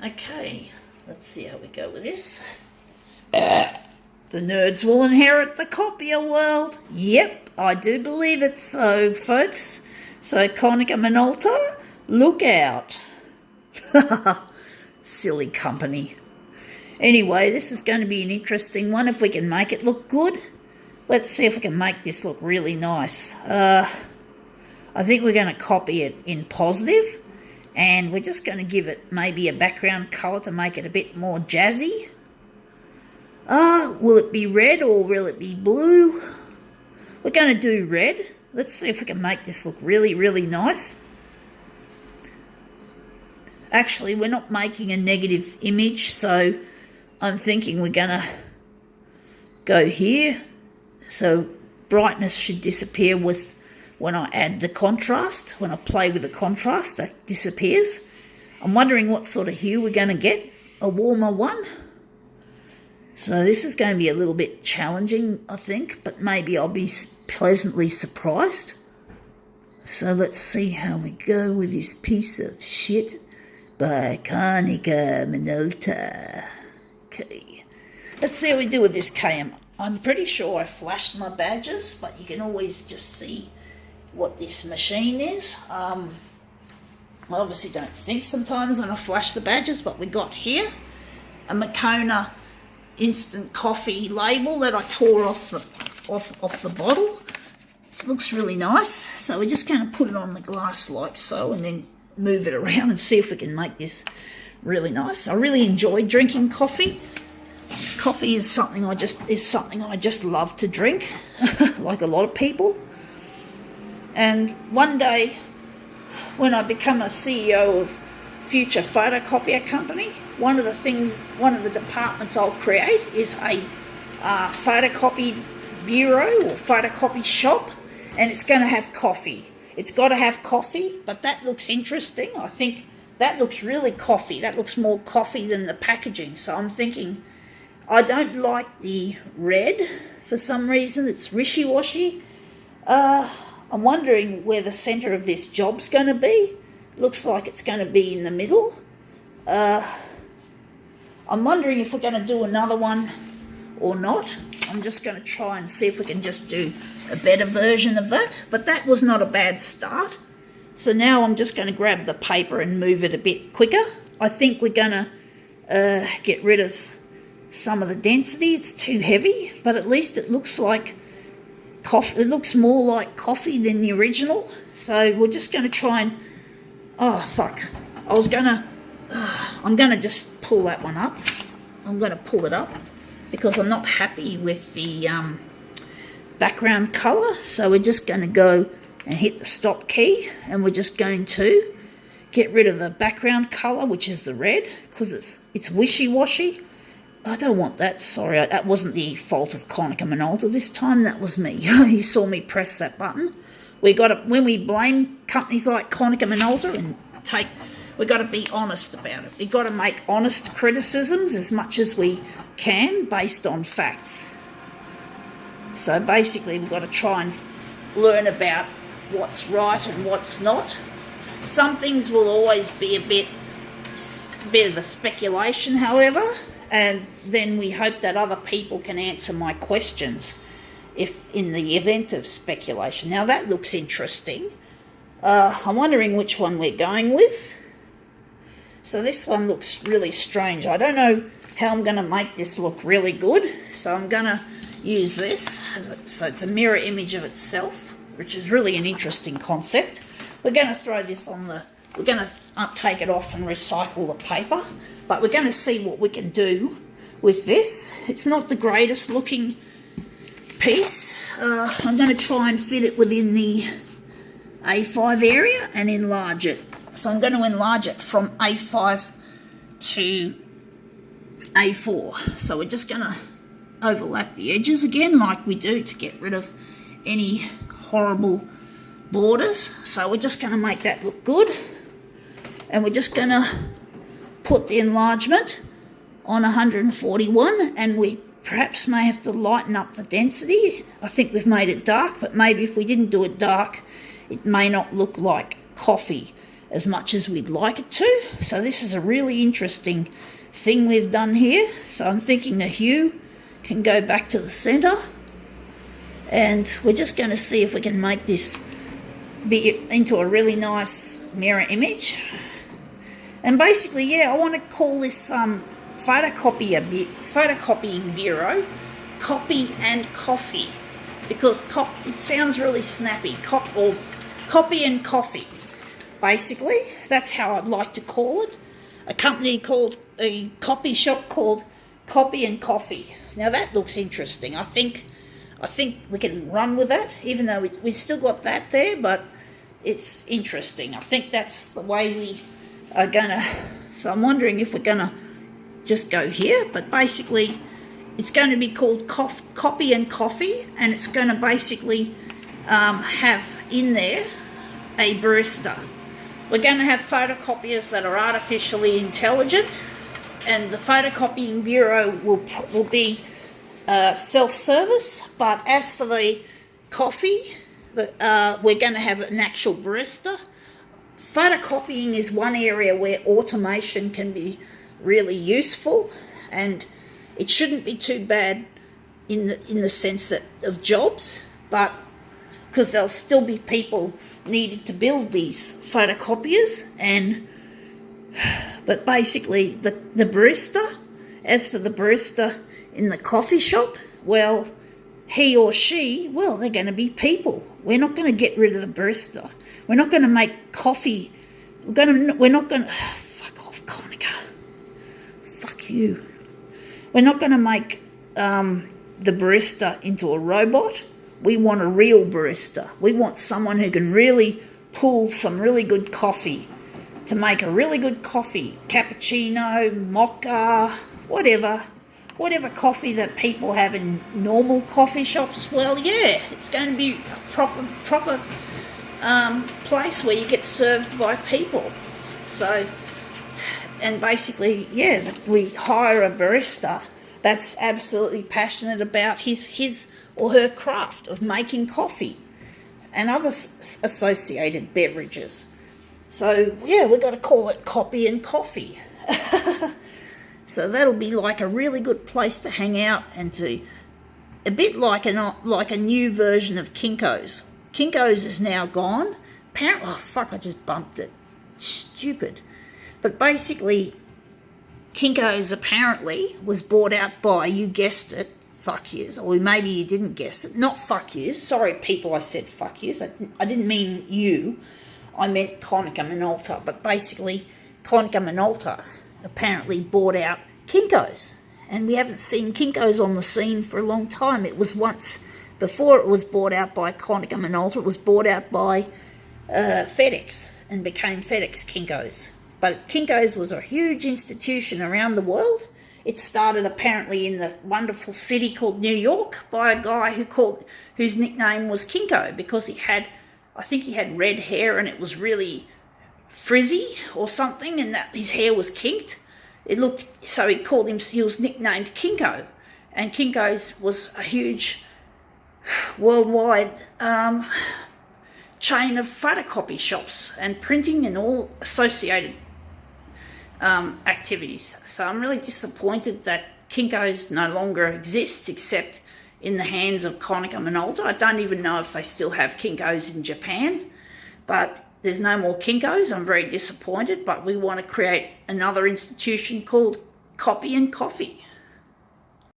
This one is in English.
Okay, let's see how we go with this. The nerds will inherit the copier world. Yep, I do believe it so, folks. So Konica Minolta, look out. Silly company. Anyway, this is going to be an interesting one if we can make it look good. Let's see if we can make this look really nice. I think we're going to copy it in positive, and we're just going to give it maybe a background colour to make it a bit more jazzy. Will it be red or will it be blue? We're going to do red. Let's see if we can make this look really, really nice. Actually, we're not making a negative image, so I'm thinking we're going to go here. So brightness should disappear with when I add the contrast. When I play with the contrast, that disappears. I'm wondering what sort of hue we're going to get. A warmer one. So this is going to be a little bit challenging, I think, but maybe I'll be pleasantly surprised. So let's see how we go with this piece of shit by Konica Minolta. Okay. Let's see how we do with this KM. I'm pretty sure I flashed my badges, but you can always just see what this machine is. I obviously don't think sometimes when I flash the badges, but we got here a Moccona instant coffee label that I tore off the bottle. It looks really nice. So we're just going to put it on the glass like so and then move it around and see if we can make this really nice. I really enjoy drinking coffee. Coffee is something I just love to drink, like a lot of people. And one day, when I become a CEO of future photocopier company, one of the departments I'll create is a photocopy bureau or photocopy shop, and it's going to have coffee. It's got to have coffee, but that looks interesting. I think that looks really coffee. That looks more coffee than the packaging. So I'm thinking, I don't like the red for some reason. It's wishy-washy. I'm wondering where the centre of this job's going to be. Looks like it's going to be in the middle. I'm wondering if we're going to do another one or not. I'm just going to try and see if we can just do a better version of that. But that was not a bad start. So now I'm just going to grab the paper and move it a bit quicker. I think we're going to get rid of some of the density. It's too heavy, but at least it looks like coffee. It looks more like coffee than the original. So we're just going to try and... Oh, fuck. I'm going to just pull that one up. I'm going to pull it up because I'm not happy with the background colour. So we're just going to go and hit the stop key, and we're just going to get rid of the background colour, which is the red, because it's wishy-washy. I don't want that, sorry. That wasn't the fault of Konica Minolta this time. That was me. You saw me press that button. When we blame companies like Konica Minolta we've got to be honest about it. We've got to make honest criticisms as much as we can based on facts. So basically we've got to try and learn about what's right and what's not. Some things will always be a bit of a speculation, however, and then we hope that other people can answer my questions if in the event of speculation. Now that looks interesting. I'm wondering which one we're going with. So this one looks really strange. I don't know how I'm going to make this look really good. So I'm going to use this. So it's a mirror image of itself, which is really an interesting concept. We're going to throw this on we're going to take it off and recycle the paper. But we're going to see what we can do with this. It's not the greatest looking piece. I'm going to try and fit it within the A5 area and enlarge it. So I'm going to enlarge it from A5 to A4. So we're just going to overlap the edges again like we do to get rid of any horrible borders. So we're just going to make that look good. And we're just going to put the enlargement on 141, and we perhaps may have to lighten up the density. I think we've made it dark, but maybe if we didn't do it dark, it may not look like coffee. as much as we'd like it to. So this is a really interesting thing we've done here. So I'm thinking the hue can go back to the center, and we're just going to see if we can make this be into a really nice mirror image. And basically, yeah, I want to call this photocopying bureau Copy and Coffee, because it sounds really snappy. Copy and Coffee. Basically, that's how I'd like to call it. A copy shop called Copy and Coffee. Now that looks interesting. I think we can run with that, even though we still got that there, but it's interesting. I think that's the way we are gonna. So I'm wondering if we're gonna just go here, but basically it's going to be called Copy and Coffee, and it's going to basically have in there a barista. We're going to have photocopiers that are artificially intelligent, and the photocopying bureau will be self-service. But as for the coffee, we're going to have an actual barista. Photocopying is one area where automation can be really useful, and it shouldn't be too bad in the sense that of jobs, but because there'll still be people needed to build these photocopiers. But basically the barista, as for the barista in the coffee shop, well, he or she, well, they're going to be people. We're not going to get rid of the barista. We're not going to make coffee. We're not going to fuck off, Konica. Fuck you. We're not going to make the barista into a robot. We want a real barista. We want someone who can really pull some really good coffee to make a really good coffee. Cappuccino, mocha, whatever coffee that people have in normal coffee shops. Well, yeah, it's going to be a proper place where you get served by people. So, and basically, yeah, we hire a barista that's absolutely passionate about his or her craft of making coffee and other associated beverages. So, yeah, we've got to call it Copy and Coffee. So that'll be like a really good place to hang out, and to a bit like a new version of Kinko's. Kinko's is now gone. Apparently, oh fuck, I just bumped it. Stupid. But basically, Kinko's apparently was bought out by, you guessed it, fuck yous, or maybe you didn't guess it, not fuck yous. Sorry, people, I said fuck yous. I didn't mean you. I meant Konica Minolta. But basically, Konica Minolta apparently bought out Kinko's, and we haven't seen Kinko's on the scene for a long time. It was once, before it was bought out by Konica Minolta, it was bought out by FedEx and became FedEx Kinko's. But Kinko's was a huge institution around the world. It started apparently in the wonderful city called New York by a guy whose nickname was Kinko, because I think he had red hair and it was really frizzy or something, and that his hair was kinked. He was nicknamed Kinko. And Kinko's was a huge worldwide chain of photocopy shops and printing and all associated activities. So I'm really disappointed that Kinko's no longer exists except in the hands of Konica Minolta. I don't even know if they still have Kinko's in Japan, but there's no more Kinko's. I'm very disappointed, but we want to create another institution called Copy and Coffee.